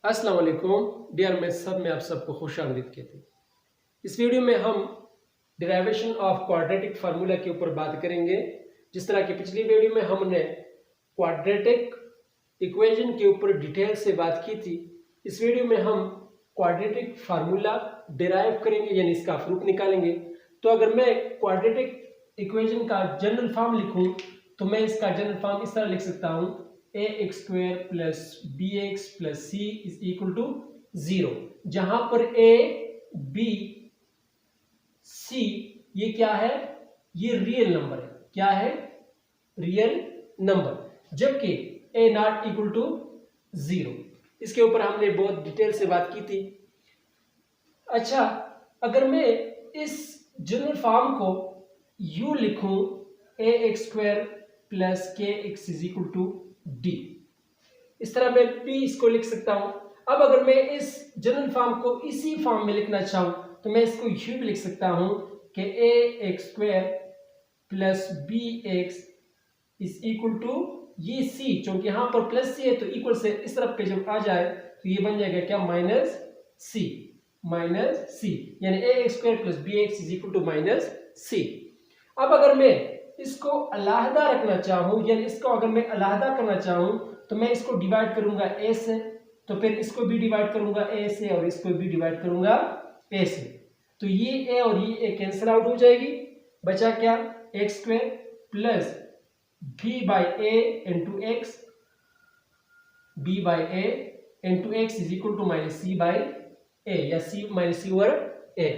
अस्सलाम वालेकुम dear maths सब में आप सबको खुश आमदीद कहते हैं। इस वीडियो में हम डिराइवेशन ऑफ क्वाड्रेटिक फार्मूला के ऊपर बात करेंगे। जिस तरह की पिछली वीडियो में हमने क्वाड्रेटिक इक्वेशन के ऊपर डिटेल से बात की थी, इस वीडियो में हम क्वाड्रेटिक फार्मूला डिराइव करेंगे, यानी इसका प्रूफ निकालेंगे। तो अगर मैं क्वाड्रेटिक इक्वेशन का जनरल फॉर्म लिखूं तो मैं इसका जनरल फॉर्म इस तरह लिख सकता हूं, ax² plus bx plus c is equal to 0, जहां पर a b c ये क्या है, ये रियल नंबर है। क्या है? रियल नंबर, जबकि a नॉट इक्वल टू 0। इसके ऊपर हमने बहुत डिटेल से बात की थी। अच्छा, अगर मैं इस जनरल फॉर्म को यू लिखूं, ax² plus kx is equal to d, इस तरह मैं p इसको लिख सकता हूं। अब अगर मैं इस जनरल फॉर्म को इसी फॉर्म में लिखना चाहूं तो मैं इसको यूं भी लिख सकता हूं कि ax² plus bx is equal to ये c, क्योंकि यहां पर प्लस c है तो इक्वल से इस तरफ पे जब आ जाए तो ये बन जाएगा क्या, माइनस c, यानी ax² plus bx is equal to minus c। अब अगर मैं इसको अलहदा रखना चाहूं, यानी इसको अगर मैं अलहदा करना चाहूं तो मैं इसको डिवाइड करूंगा a से, तो फिर इसको भी डिवाइड करूंगा a से और इसको भी डिवाइड करूंगा a से, तो ये a और ये a कैंसिल आउट हो जाएगी। बचा क्या, x² plus b by a into x, b by a into x is equal to minus c by a, या c minus c over a।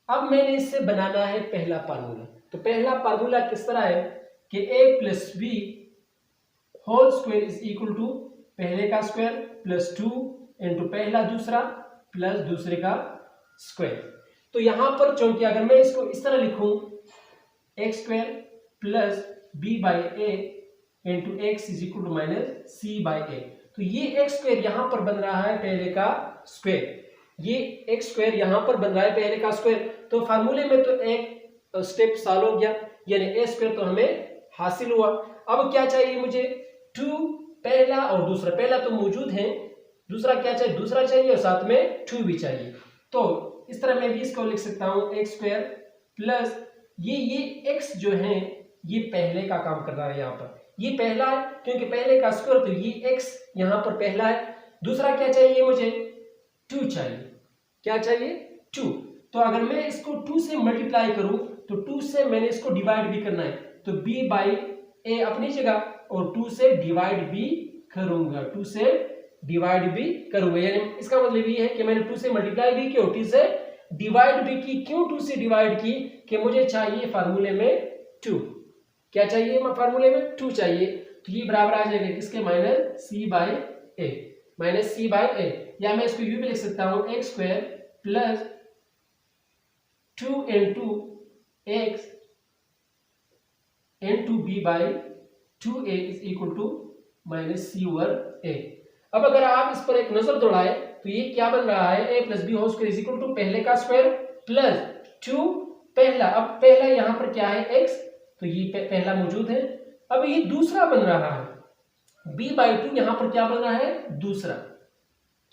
अब मैंने इससे बनाना है पहला फार्मूला। तो पहला फार्मूला किस तरह है कि a plus b whole square is equal to पहले का स्क्वायर प्लस 2 इंटू पहला दूसरा प्लस दूसरे का स्क्वायर। तो यहां पर चूंकि अगर मैं इसको इस तरह लिखूं, x² plus b by a into x is equal to minus c by a, तो ये x² यहां पर बन रहा है पहले का स्क्वायर, ये x² यहां पर बन रहा है पहले का स्क्वायर। तो फार्मूले में तो एक स्टेप सॉल्व हो गया, यानी a² तो हमें हासिल हुआ। अब क्या चाहिए मुझे, 2 पहला और दूसरा, पहला तो मौजूद है, दूसरा क्या चाहिए, दूसरा चाहिए और साथ में 2 भी चाहिए। तो इस तरह मैं भी इसको लिख सकता हूं, x² प्लस ये x जो है ये पहले का काम कर रहा है, यहाँ पर ये पहला है क्योंकि पहले का स्क्वायर, तो ये x यहाँ पर पहला है। दूसरा क्या चाहिए मुझे, 2 चाहिए। क्या चाहिए, 2। तो अगर मैं इसको 2 से मल्टीप्लाई करूं तो 2 से मैंने इसको डिवाइड भी करना है, तो b बाई a अपनी जगह और 2 से डिवाइड भी करूंगा, 2 से डिवाइड भी करूंगा, यानी इसका मतलब ये है कि मैंने 2 से मल्टीप्लाई भी की और 2 से डिवाइड भी की। क्यों 2 से डिवाइड की, कि मुझे चाहिए फार्मूले में 2। क्या चाहिए फार्मूले में, 2 चाहिए। तो ये बराबर आ जाएगा किसके, minus c by a, minus c by a, या मैं इसको यूं भी लिख सकता हूं, x² plus 2 into x into b by 2a is equal to minus c over a। अब अगर आप इस पर एक नजर दौड़ाए तो ये क्या बन रहा है, a plus b whole square is equal to पहले का स्क्वायर प्लस 2 पहला। अब पहला यहाँ पर क्या है, x, तो ये पहला मौजूद है। अब ये दूसरा बन रहा है, b बाई 2 यहाँ पर क्या बन रहा है, दूसरा।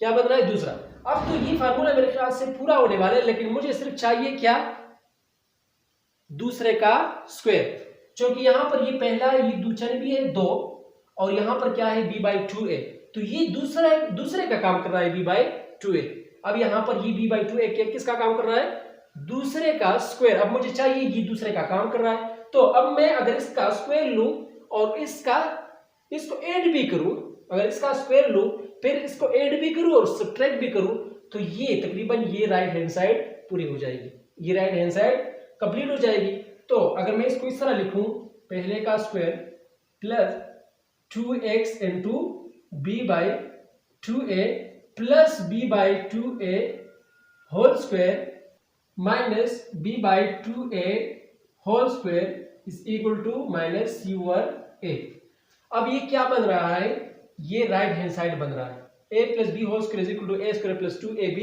क्या बन रहा है, दूसरा। अब तो ये फार्मूला मेरे ख्याल से पूरा होने वाला है, लेकिन मुझे सिर्फ चाहिए क्या, दूसरे का स्क्वायर, क्योंकि यहां पर ये पहला ये दूसरा भी है 2 और यहां पर क्या है b बाई 2a, तो ये दूसरे का काम कर रहा है b बाई 2a। अब यहां पर ये b बाई 2a किसका काम कर रहा है, दूसरे का स्क्वायर। अब मुझे चाहिए ये दूसरे का काम कर रहा है, तो अब मैं अगर इसका स्क्वायर लूं और इसको ऐड भी करूं, अगर इसका स्क्वायर लूं फिर इसको ऐड भी करूं और सब्ट्रैक्ट भी करूं, तो ये तकरीबन ये राइट हैंड साइड पूरी हो जाएगी, ये राइट हैंड साइड कंप्लीट हो जाएगी। तो अगर मैं इसको इस तरह लिखूं, पहले का square plus 2x into b by 2a plus b by 2a whole square minus b by 2a whole square is equal to minus c over a। अब ये क्या बन रहा है, ये राइट हैंड साइड बन रहा है, a plus b whole square is equal to a square plus 2ab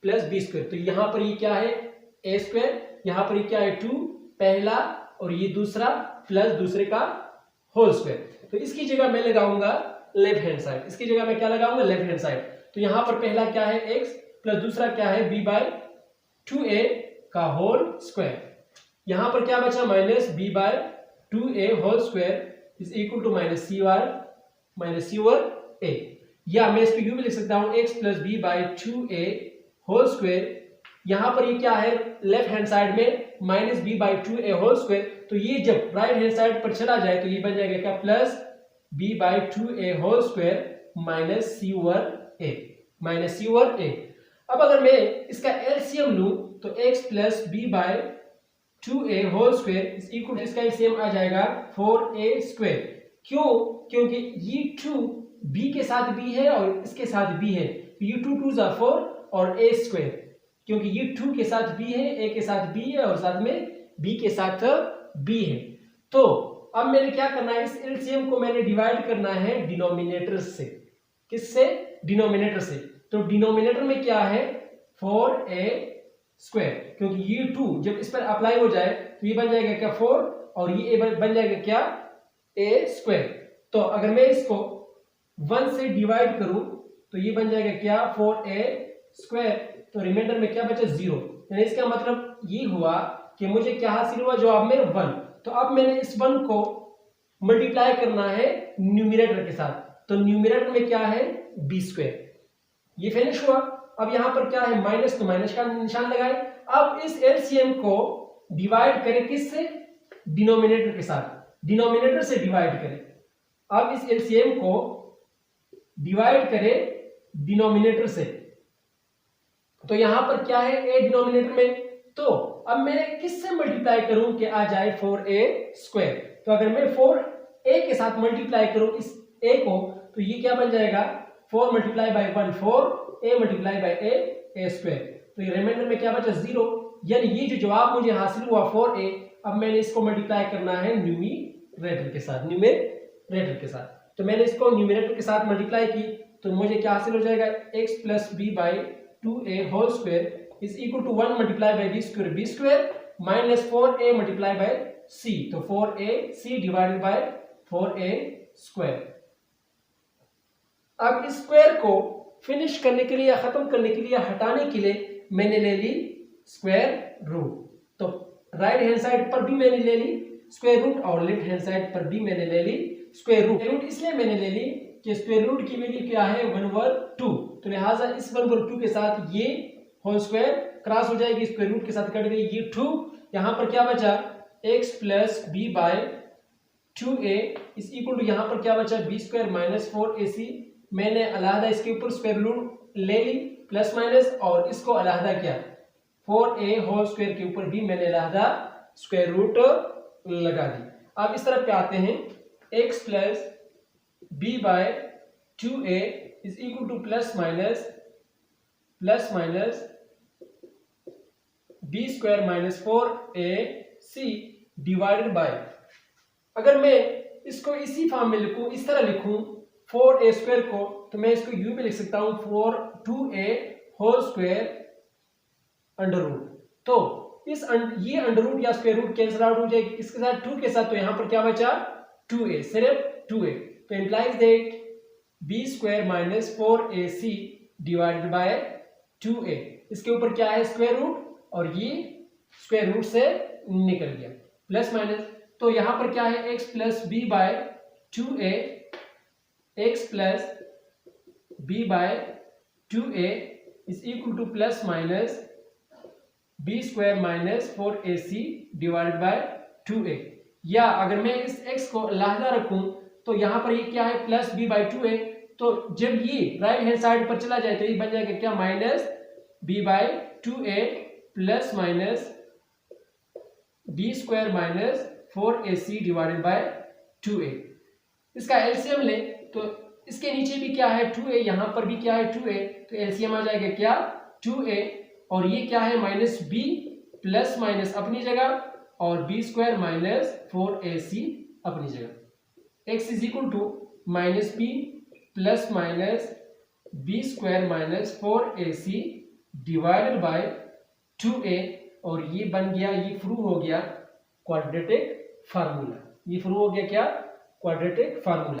plus b square. तो यहां पर ये क्या है, a स्क्वायर, यहां पर ये क्या है, 2 पहला और ये दूसरा प्लस दूसरे का होल स्क्वायर। तो इसकी जगह मैं लगाऊंगा लेफ्ट हैंड साइड, इसकी जगह मैं क्या लगाऊंगा लेफ्ट हैंड साइड। तो यहाँ पर पहला क्या है x प्लस दूसरा क्या है b/2a का होल स्क्वायर। यहाँ पर क्या बचा minus b/2a whole square is equal to minus c over a, या मैं इसको यूं भी लिख सकता हूं x plus b/2a whole square. यहाँ पर ये क्या है लेफ्ट हैंड साइड में माइनस b/2a होल स्क्वायर, तो ये जब राइट हैंड साइड पर चला जाए तो ये बन जाएगा क्या plus b/2a whole square minus c over a। अब अगर मैं इसका एलसीएम लूं तो x plus b/2a whole square is equal to इसका एलसीएम आ जाएगा 4a स्क्वायर। क्यों? क्योंकि ये 2 b के साथ b है और इसके साथ b है, तो ये 2 2 4 और a स्क्वायर, क्योंकि ये 2 के साथ b है, a के साथ b है और साथ में b के साथ b है। तो अब मैंने क्या करना है, इस एलसीएम को मैंने डिवाइड करना है डिनोमिनेटर से। किससे? डिनोमिनेटर से। तो डिनोमिनेटर में क्या है 4a स्क्वायर, क्योंकि ये 2 जब इस पर अप्लाई हो जाए तो ये बन जाएगा क्या 4 और ये बन जाएगा क्या a स्क्वायर। तो अगर मैं इसको 1 से डिवाइड करूं तो ये बन जाएगा क्या 4a स्क्वायर, तो रिमाइंडर में क्या बचा 0। यानी इसका मतलब ये हुआ कि मुझे क्या हासिल हुआ जवाब में 1। तो अब मैंने इस 1 को मल्टीप्लाई करना है न्यूमरेटर के साथ, तो न्यूमरेटर में क्या है b स्क्वायर, ये फिनिश हुआ। अब यहां पर क्या है माइनस, तो माइनस का निशान लगाए। अब इस एलसीएम को डिवाइड करें किससे? डिनोमिनेटर के साथ, डिनोमिनेटर से डिवाइड करें। अब इस एलसीएम को डिवाइड करें डिनोमिनेटर से, तो यहां पर क्या है a डिनोमिनेटर में, तो अब मैं किससे मल्टीप्लाई करूं कि आ जाए 4a स्क्वायर। तो अगर मैं 4a के साथ मल्टीप्लाई करूं इस a को, तो ये क्या बन जाएगा 4 multiply by 1 4, a multiply by a square. तो ये रिमाइंडर में क्या बचा 0। यानी ये जो जवाब मुझे हासिल हुआ 4a, अब मैंने इसको मल्टीप्लाई करना है न्यूमरेटर के साथ, तो मैंने इसको न्यूमरेटर के साथ मल्टीप्लाई की, तो मुझे क्या हासिल हो जाएगा x plus b/2a whole square is equal to 1 multiply by b square minus 4a multiply by c, तो 4ac divided bye 4a square. अब इस स्क्वायर को फिनिश करने के लिए या खत्म करने के लिए हटाने के लिए मैंने ले ली स्क्वायर रूट। तो राइट हैंड साइड पर भी मैंने ले ली स्क्वायर रूट और लेफ्ट हैंड साइड पर भी मैंने ले ली स्क्वायर रूट इसलिए मैंने ले ली कि स्क्वायर रूट की वैल्यू क्या है 1/2, तो लिहाजा इस 1/2 के साथ ये होल स्क्वायर क्रॉस हो जाएगी, स्क्वायर रूट के साथ कट गई ये 2। यहां पर क्या बचा x plus b/2a is equal to यहां पर क्या बचा b स्क्वायर माइनस 4ac। मैंने अलहदा इसके ऊपर स्क्वायर रूट ले ली प्लस माइनस और इसको अलहदा किया, 4a होल स्क्वायर के ऊपर भी मैंने अलहदा स्क्वायर रूट लगा दी। अब इस तरफ पे आते हैं, x plus b/2a is equal two plus minus b square minus 4ac divided bye, अगर मैं इसको इसी फॉर्म में लिखूं, इस तरह लिखूं 4a स्क्वायर को, तो मैं इसको यूं भी लिख सकता हूं 2a whole square under root. तो ये अंडर रूट या स्क्वायर रूट कैंसिल आउट हो जाएगी किसके साथ 2 के साथ, तो यहां पर क्या बचा 2a, सिर्फ 2a, तो implies that b square minus 4ac divided by 2a। इसके ऊपर क्या है स्क्वायर रूट और ये स्क्वायर रूट से निकल गया प्लस माइनस, तो यहां पर क्या है x plus b/2a, x plus b/2a is equal two plus minus b square minus 4ac divided by 2a। या अगर मैं इस x को अलहदा रखूं तो यहां पर ये क्या है प्लस b/2a, तो जब ये राइट हैंड साइड पर चला जाए तो ये बन जाएगा क्या minus b/2a plus minus b square minus 4ac divided by 2a। इसका एलसीएम ले तो इसके नीचे भी क्या है 2a, यहां पर भी क्या है 2a, तो एलसीएम आ जाएगा क्या 2a और ये क्या है माइनस b प्लस माइनस अपनी जगह और b स्क्वायर माइनस 4ac अपनी जगह। x is equal to minus b plus minus b square minus 4ac divided by 2a और ये बन गया, ये प्रूव हो गया क्वाड्रेटिक फार्मूला। ये प्रूव हो गया क्या क्वाड्रेटिक फार्मूला।